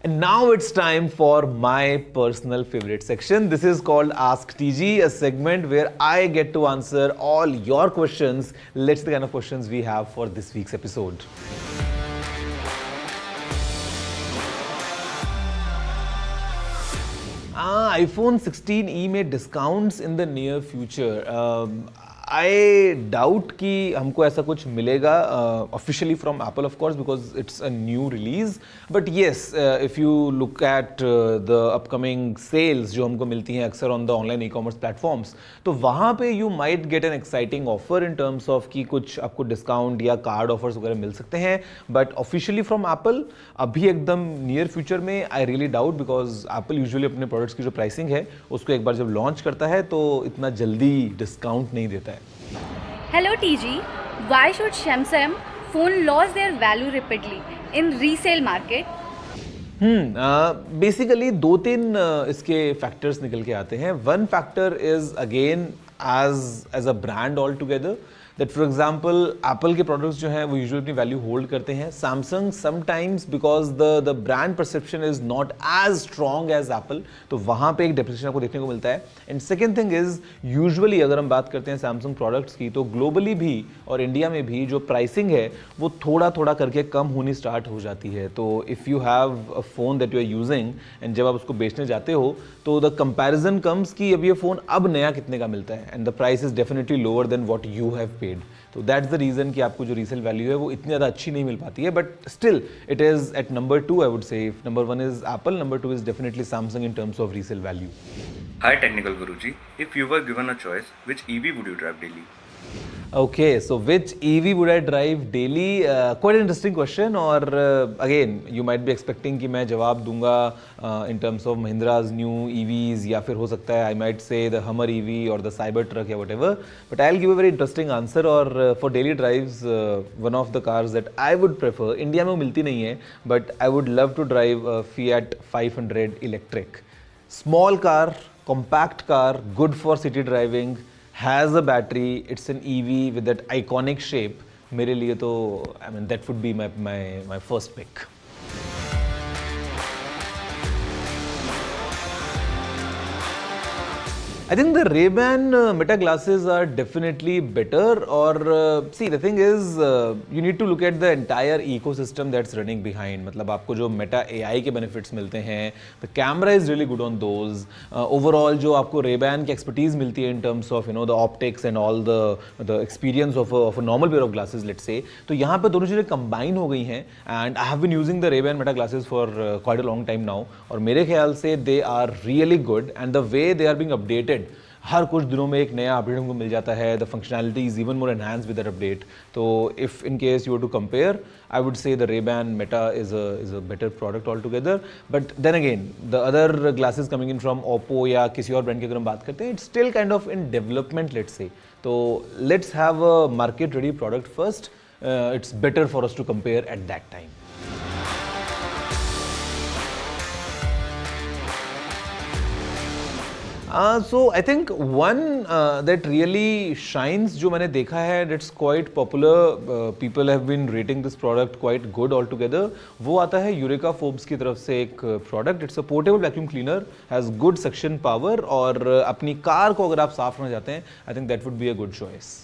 And now it's time for my personal favorite section. This is called Ask TG, a segment where I get to answer all your questions. Let's see the kind of questions we have for this week's episode. iPhone 16e में discounts in the near future. I doubt कि हमको ऐसा कुछ मिलेगा officially from Apple, of course, because it's a new release. But yes, if you look at the upcoming sales जो हमको मिलती हैं अक्सर on the online e-commerce platforms, तो वहाँ पे you might get an exciting offer in terms of कि कुछ आपको discount या card offers वगैरह मिल सकते हैं. But officially from Apple अभी एकदम near future में I really doubt, because Apple usually अपने products की जो pricing है उसको एक बार जब launch करता है तो इतना जल्दी discount नहीं देता है. Hello TG, why should Samsung phone lose their value rapidly in resale market? Basically दो तीन इसके फैक्टर्स निकल के आते हैं. One factor is again as a brand all together, that for example Apple के प्रोडक्ट्स जो हैं वो यूजुअली अपनी वैल्यू होल्ड करते हैं. Samsung sometimes because the brand perception is not as strong as Apple, तो वहाँ पे एक डेप्रिसिएशन आपको देखने को मिलता है. And second thing is usually अगर हम बात करते हैं सैमसंग प्रोडक्ट्स की, तो ग्लोबली भी और इंडिया में भी जो प्राइसिंग है वो थोड़ा थोड़ा करके कम होनी स्टार्ट हो जाती है. तो if you have a phone that you are using and जब आप उसको बेचने जाते हो तो द कंपैरिजन कम्स कि अब ये फ़ोन अब नया कितने का मिलता है, and the price is definitely lower than what you have paid. तो दैट्स द रीज़न कि आपको जो रीसेल वैल्यू है वो इतनी ज़्यादा अच्छी नहीं मिल पाती है. But still it is at number 2, I would say. If number 1 is Apple, number 2 is definitely Samsung in terms of resale value. Hi Technical Guruji, if you were given a choice, which EV would you drive daily? Okay, so which EV would I drive daily? Quite an interesting question. और again, you might be expecting कि मैं जवाब दूंगा in terms of Mahindra's new EVs, या फिर हो सकता है I might say the Hummer EV or the Cybertruck या whatever. But I'll give a very interesting answer. और for daily drives, one of the cars that I would prefer, India में वो मिलती नहीं है, but I would love to drive a Fiat 500 electric. Small car, compact car, good for city driving, has a battery, it's an EV with that iconic shape. मेरे लिए तो I mean that would be my first pick. I think the Ray-Ban Meta glasses are definitely better. Or see, the thing is, you need to look at the entire ecosystem that's running behind. मतलब आपको जो Meta AI के benefits मिलते हैं, the camera is really good on those. Overall जो आपको Ray-Ban की expertise मिलती है in terms of the optics and all the experience of a normal pair of glasses, let's say. तो यहाँ पे दोनों चीज़ें combine हो गई हैं. And I have been using the Ray-Ban Meta glasses for quite a long time now. और मेरे ख्याल से they are really good, and the way they are being updated, हर कुछ दिनों में एक नया अपडेट हमको मिल जाता है. The functionality is even more enhanced with that update. तो if in case you are to compare, I would say the Ray-Ban Meta is a better product altogether. But then again, the other glasses coming in from Oppo या किसी और brand की अगर हम बात करते हैं, it's still kind of in development, let's say. तो let's have a market ready product first. It's better for us to compare at that time. So I think one that really shines, जो मैंने देखा है, that's quite popular, people have been rating this product quite good altogether, वो आता है Eureka Forbes की तरफ से एक product. It's a portable vacuum cleaner, has good suction power, और अपनी कार को अगर आप साफ करना चाहते हैं, I think that would be a good choice.